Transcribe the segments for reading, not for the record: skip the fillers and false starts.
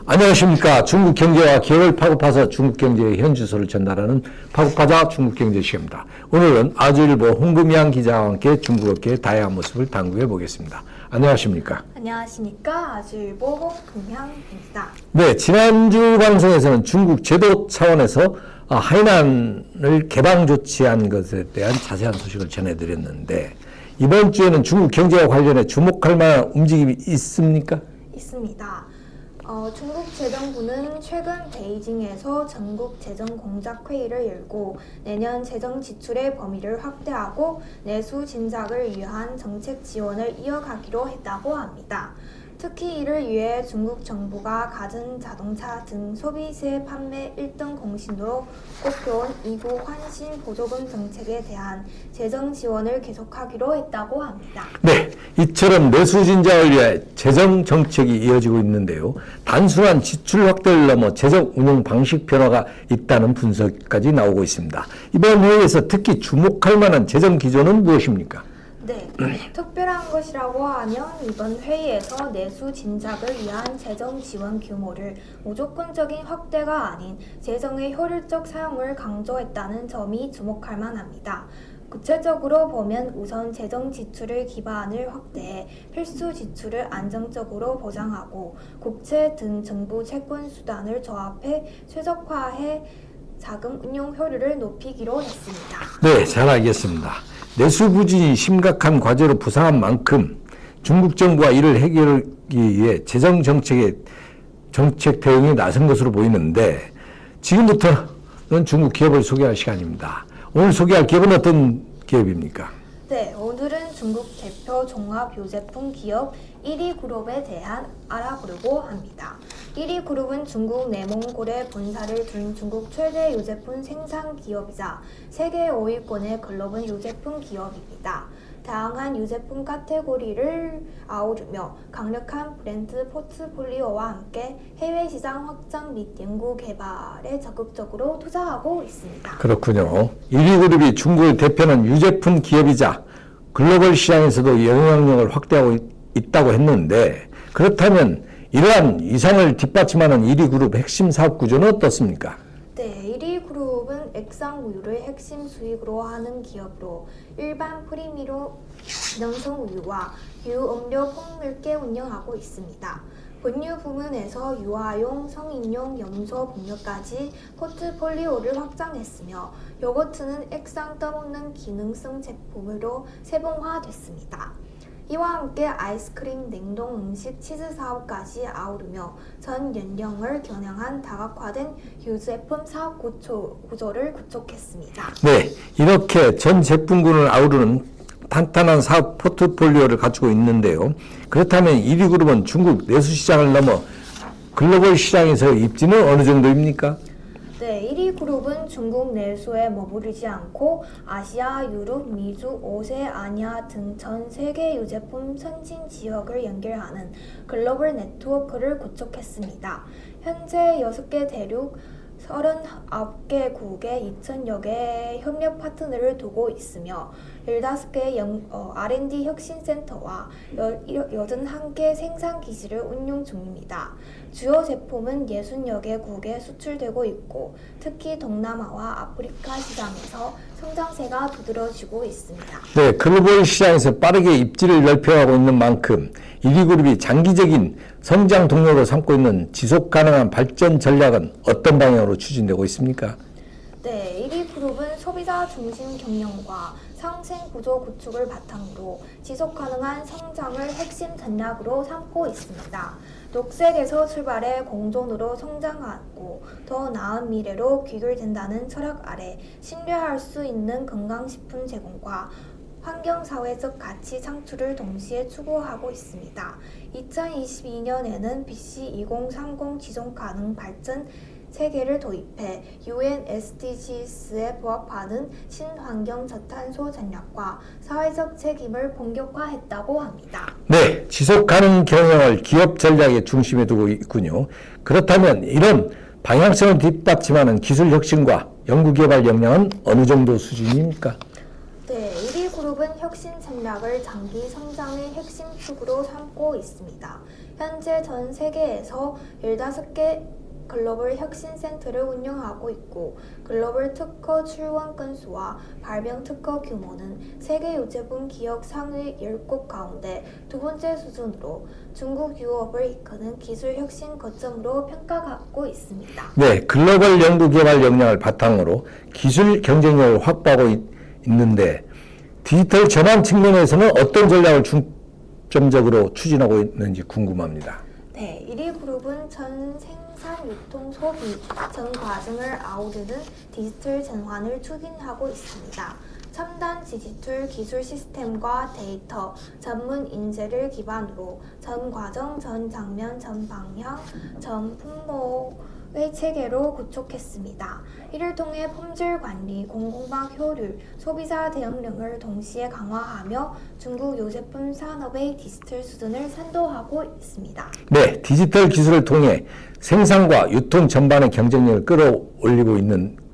안녕하십니까. 중국 경제와 기업을 파고파서 중국 경제의 현주소를 전달하는 파고파자 중국 경제 시간입니다. 오늘은 아주일보 홍금양 기자와 함께 중국 업계의 다양한 모습을 탐구해 보겠습니다. 안녕하십니까. 안녕하십니까. 아주일보 홍금양입니다. 네, 지난주 방송에서는 중국 제도 차원에서 하이난을 개방 조치한 것에 대한 자세한 소식을 전해드렸는데 이번 주에는 중국 경제와 관련해 주목할 만한 움직임이 있습니까? 있습니다. 중국 재정부는 최근 베이징에서 전국 재정 공작 회의를 열고 내년 재정 지출의 범위를 확대하고 내수 진작을 위한 정책 지원을 이어가기로 했다고 합니다. 특히 이를 위해 중국 정부가 가전 자동차 등 소비세 판매 1등 공신으로 꼽혀온 2구 환신 보조금 정책에 대한 재정 지원을 계속하기로 했다고 합니다. 네, 이처럼 내수 진작을 위해 재정 정책이 이어지고 있는데요. 단순한 지출 확대를 넘어 재정 운영 방식 변화가 있다는 분석까지 나오고 있습니다. 이번 회의에서 특히 주목할 만한 재정 기조는 무엇입니까? 네, 특별한 것이라고 하면 이번 회의에서 내수 진작을 위한 재정 지원 규모를 무조건적인 확대가 아닌 재정의 효율적 사용을 강조했다는 점이 주목할 만합니다. 구체적으로 보면 우선 재정 지출을 기반을 확대해 필수 지출을 안정적으로 보장하고 국채 등 정부 채권 수단을 조합해 최적화해 자금 운용 효율을 높이기로 했습니다. 네, 잘 알겠습니다. 내수 부진이 심각한 과제로 부상한 만큼 중국 정부가 이를 해결하기 위해 재정 정책 대응에 나선 것으로 보이는데 지금부터는 중국 기업을 소개할 시간입니다. 오늘 소개할 기업은 어떤 기업입니까? 네, 오늘은 중국 대표 종합유제품 기업 1위 그룹에 대한 알아보려고 합니다. 1위 그룹은 중국 내몽골에 본사를 둔 중국 최대 유제품 생산 기업이자 세계 5위권의 글로벌 유제품 기업입니다. 다양한 유제품 카테고리를 아우르며 강력한 브랜드 포트폴리오와 함께 해외 시장 확장 및 연구 개발에 적극적으로 투자하고 있습니다. 그렇군요. 1위 그룹이 중국을 대표하는 유제품 기업이자 글로벌 시장에서도 영향력을 확대하고 있다고 했는데 그렇다면 이러한 위상을 뒷받침하는 1위 그룹 핵심 사업 구조는 어떻습니까? 네, 1위 그룹은 액상 우유를 핵심 수익으로 하는 기업으로 일반 프리미로 기능성 우유와 유음료 폭넓게 운영하고 있습니다. 분유 부문에서 유아용, 성인용, 염소 분유까지 포트폴리오를 확장했으며 요거트는 액상 떠먹는 기능성 제품으로 세분화됐습니다. 이와 함께 아이스크림, 냉동 음식, 치즈 사업까지 아우르며 전 연령을 겨냥한 다각화된 유제품 사업 구조를 구축했습니다. 네, 이렇게 전 제품군을 아우르는 탄탄한 사업 포트폴리오를 갖추고 있는데요. 그렇다면 1위 그룹은 중국 내수 시장을 넘어 글로벌 시장에서의 입지는 어느 정도입니까? 네, 1위 그룹은 중국 내수에 머무르지 않고 아시아, 유럽, 미주, 오세아니아 등 전 세계 유제품 선진 지역을 연결하는 글로벌 네트워크를 구축했습니다. 현재 6개 대륙 39개국에 2,000여 개의 협력 파트너를 두고 있으며 15개의 R&D 혁신센터와 81개 생산기지를 운용 중입니다. 주요 제품은 60여 개국에 수출되고 있고 특히 동남아와 아프리카 시장에서 성장세가 두드러지고 있습니다. 네, 글로벌 시장에서 빠르게 입지를 넓혀가고 있는 만큼 1위 그룹이 장기적인 성장 동력으로 삼고 있는 지속 가능한 발전 전략은 어떤 방향으로 추진되고 있습니까? 네, 1위 그룹은 소비자 중심 경영과 상생 구조 구축을 바탕으로 지속 가능한 성장을 핵심 전략으로 삼고 있습니다. 녹색에서 출발해 공존으로 성장하고 더 나은 미래로 귀결된다는 철학 아래 신뢰할 수 있는 건강식품 제공과 환경사회적 가치 창출을 동시에 추구하고 있습니다. 2022년에는 BC 2030 지속가능 발전 체계를 도입해 UN SDGs에 부합하는 친환경 저탄소 전략과 사회적 책임을 본격화했다고 합니다. 네, 지속 가능 경영을 기업 전략의 중심에 두고 있군요. 그렇다면 이런 방향성을 뒷받침하는 기술 혁신과 연구개발 역량은 어느 정도 수준입니까? 네, 1위 그룹은 혁신 전략을 장기 성장의 핵심 축으로 삼고 있습니다. 현재 전 세계에서 15개 글로벌 혁신센터를 운영하고 있고 글로벌 특허 출원 건수와 발병 특허 규모는 세계 유제품 기업 상위 10곳 가운데 두 번째 수준으로 중국 유업을 이끄는 기술 혁신 거점으로 평가받고 있습니다. 네, 글로벌 연구개발 역량을 바탕으로 기술 경쟁력을 확보하고 있는데 디지털 전환 측면에서는 어떤 전략을 중점적으로 추진하고 있는지 궁금합니다. 네, 1위 그룹은 전 생산, 유통, 소비 전 과정을 아우르는 디지털 전환을 추진하고 있습니다. 첨단 디지털 기술 시스템과 데이터, 전문 인재를 기반으로 전 과정, 전 장면, 전 방향, 전 품목의 체계로 구축했습니다. 이를 통해 품질 관리, 공공방 효율, 소비자 대응력을 동시에 강화하며 중국 유제품 산업의 디지털 수준을 선도하고 있습니다. 네, 디지털 기술을 통해 생산과 유통 전반의 경쟁력을 끌어올리고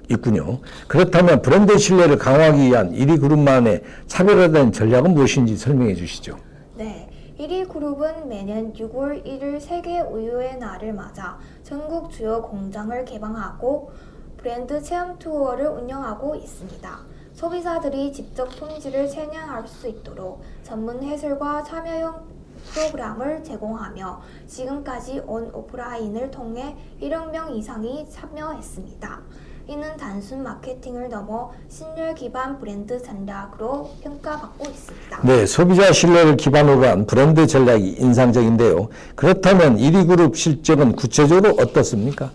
있군요. 그렇다면 브랜드 신뢰를 강화하기 위한 1위 그룹만의 차별화된 전략은 무엇인지 설명해 주시죠. 네, 1위 그룹은 매년 6월 1일 세계 우유의 날을 맞아 전국 주요 공장을 개방하고 브랜드 체험 투어를 운영하고 있습니다. 소비자들이 직접 품질을 체험할 수 있도록 전문 해설과 참여형 프로그램을 제공하며 지금까지 온 오프라인을 통해 1억 명 이상이 참여했습니다. 이는 단순 마케팅을 넘어 신뢰 기반 브랜드 전략으로 평가받고 있습니다. 네, 소비자 신뢰를 기반으로 한 브랜드 전략이 인상적인데요. 그렇다면 1위 그룹 실적은 구체적으로 어떻습니까?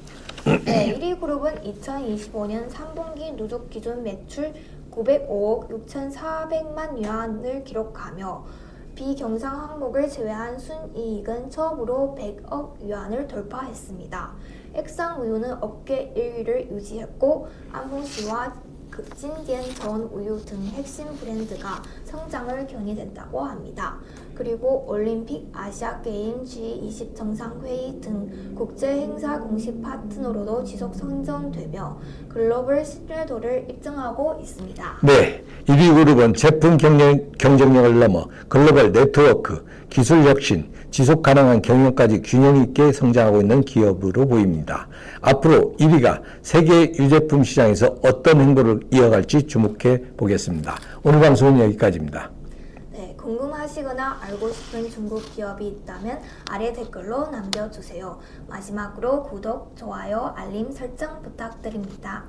네, 1위 그룹은 2025년 3분기 누적 기준 매출 905억 6,400만 위안을 기록하며 비경상 항목을 제외한 순이익은 처음으로 100억 위안을 돌파했습니다. 액상 우유는 업계 1위를 유지했고 안봉시와 찐디엔 전 우유 등 핵심 브랜드가 성장을 견인된다고 합니다. 그리고 올림픽, 아시아게임, G20 정상회의 등 국제 행사 공식 파트너로도 지속 선정되며 글로벌 신뢰도를 입증하고 있습니다. 네, 1위 그룹은 제품 경쟁력을 넘어 글로벌 네트워크, 기술 혁신, 지속 가능한 경영까지 균형 있게 성장하고 있는 기업으로 보입니다. 앞으로 1위가 세계 유제품 시장에서 어떤 행보를 이어갈지 주목해 보겠습니다. 오늘 방송은 여기까지입니다. 네, 궁금하시거나 알고 싶은 중국 기업이 있다면 아래 댓글로 남겨주세요. 마지막으로 구독, 좋아요, 알림 설정 부탁드립니다.